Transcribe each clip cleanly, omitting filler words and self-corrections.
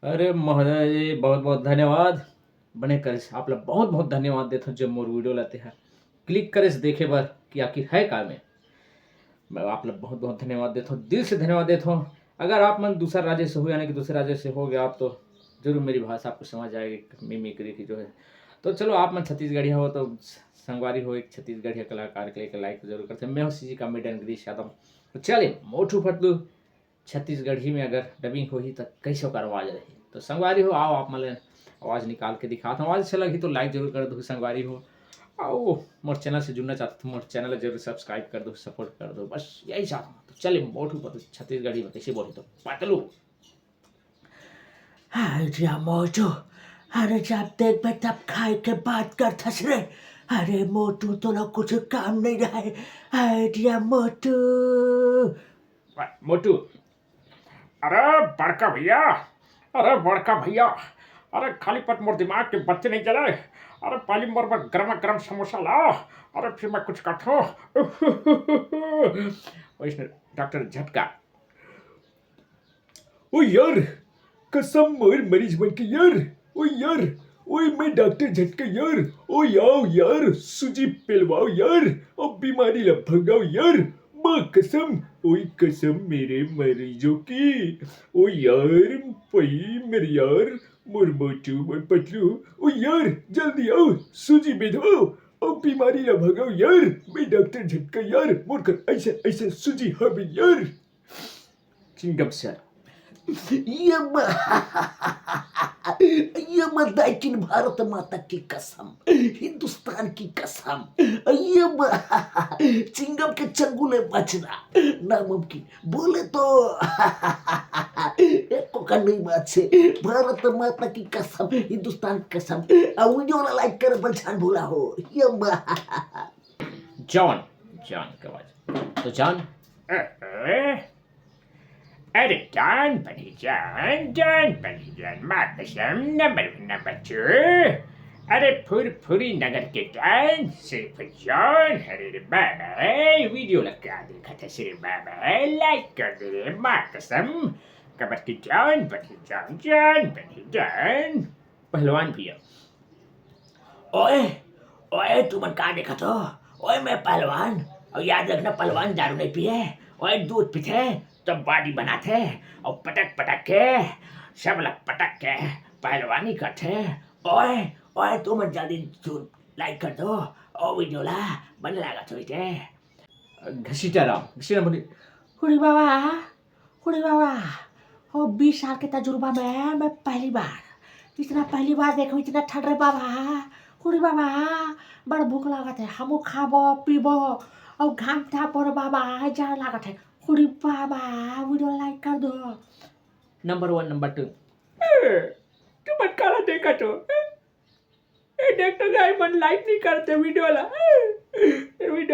अरे महोदय बहुत बहुत धन्यवाद. बने करेस आपला बहुत बहुत धन्यवाद देतो जे मोर व्हिडिओ लाते हैं क्लिक करेस देखे बर कि आखिर है का में. मैं आपला बहुत बहुत धन्यवाद देता हूँ, दिल से धन्यवाद देता हूँ. अगर आप मन दूसरा राज्य से हो यानी कि दूसरे राज्य से हो गया आप तो जरूर मेरी भाषा आपको समझ आएगी मिमिक्री की जो है. तो चलो आप मन छत्तीसगढ़ी हो तो संगवारी हो एक छत्तीसगढ़ी कलाकार के लिए लाइक जरूर करते हैं. मैं हूँ सीजी कॉमेडियन गिरीश यादव. तो चलिए मोटू पतलू छत्तीसगढ़ी में अगर डबिंग होही तो कैसे ओकर आवाज रही. तो संगवारी हो आओ आप मतलब आवाज़ निकाल के दिखाता हूँ. आवाज़ अच्छा लगी तो लाइक जरूर कर दो संगवारी हो. आओ मोर चैनल से जुड़ना चाहते हो मोर चैनल जरूर सब्सक्राइब कर दो सपोर्ट कर दो बस यही चाहता हूँ. तो चलिए मोटू पतलू छत्तीसगढ़ी में कैसे बोले तो पतलू. अरे मोटू, अरे जब देख बे तब खाए के बात करता रे. अरे मोटू तो ना कुछ काम नहीं रहा है. अरे मोटू. मोटू अरे बड़का भैया अरे बड़का भैया अरे खाली पट मोर दिमाग के बत्ती नहीं चले. अरे पहली मोर पर गर्मा गर्म समोसा ला. अरे फिर मैं कुछ काटो. वैष्णव डॉक्टर झटका. ओ यार कसम मोर मरीज बन के यार. ओ यार ओए मैं डॉक्टर झटका यार. ओ आओ यार सूजी पिलवाओ यार. अब बीमारी ला भगाओ यार. माँ कसम. ओए कसम मेरे मरीजों की. ओ यार पई मेरे यार मोर मोटू मोर पतलू. ओ यार जल्दी आओ सूजी बेधवाओ. अब बीमारी ला भगाओ यार. मैं डॉक्टर झटका यार. मोर कर ऐसे ऐसे सूजी हबे यार. चिंगम सर ये ये दक्षिण भारत माता की कसम, हिंदुस्तान की कसम. ये चिंगम के चंगुले बचना नामुमकिन. बोले तो एक कोका नहीं बात से भारत माता की कसम, हिंदुस्तान की कसम. वीडियो लाइक कर बचान भूला हो. ये जॉन जॉन की आवाज. तो जॉन अरे जान बनी जान बनी जान माँ कसम नंबर 2. अरे फुरफुरी नगर के जान सिर्फ जान. अरे रे बाबा वीडियो लगा देखा था सिर्फ बाबा लाइक कर दे रे माँ कसम. कबर की जान बनी जान. पहलवान भैया ओए ओए तू मन का देखा तो. ओए मैं पहलवान. और याद रखना पहलवान दारू नहीं पिए. ओए दूध पीते तो बॉडी बनाते और पटक पटक के सब लोग पटक के पहलवानी करते. ओए ओए तू मन जल्दी लाइक कर दो और वीडियो ला बन लगा तो इते. घसीटा बोली. हुड़ी बाबा हो 20 साल के तजुर्बा में मैं पहली बार देखो इतना ठंड रे बाबा. हुड़ी बाबा बड़ भूख लागत है. हमू खाबो पीबो और घाम था पर बाबा जा लागत है. हुड़ी बाबा वीडियो लाइक कर दो. Number 1 number 2. तू मन काला देखा तो. देख तो गाय मन लाइक नहीं करते वीडियो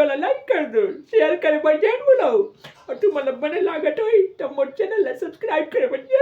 ला लाइक कर दो शेयर करे बजान बोलाओ. और तू मतलब बने लागत होई तो मोर चैनल ला सब्सक्राइब करे बजान.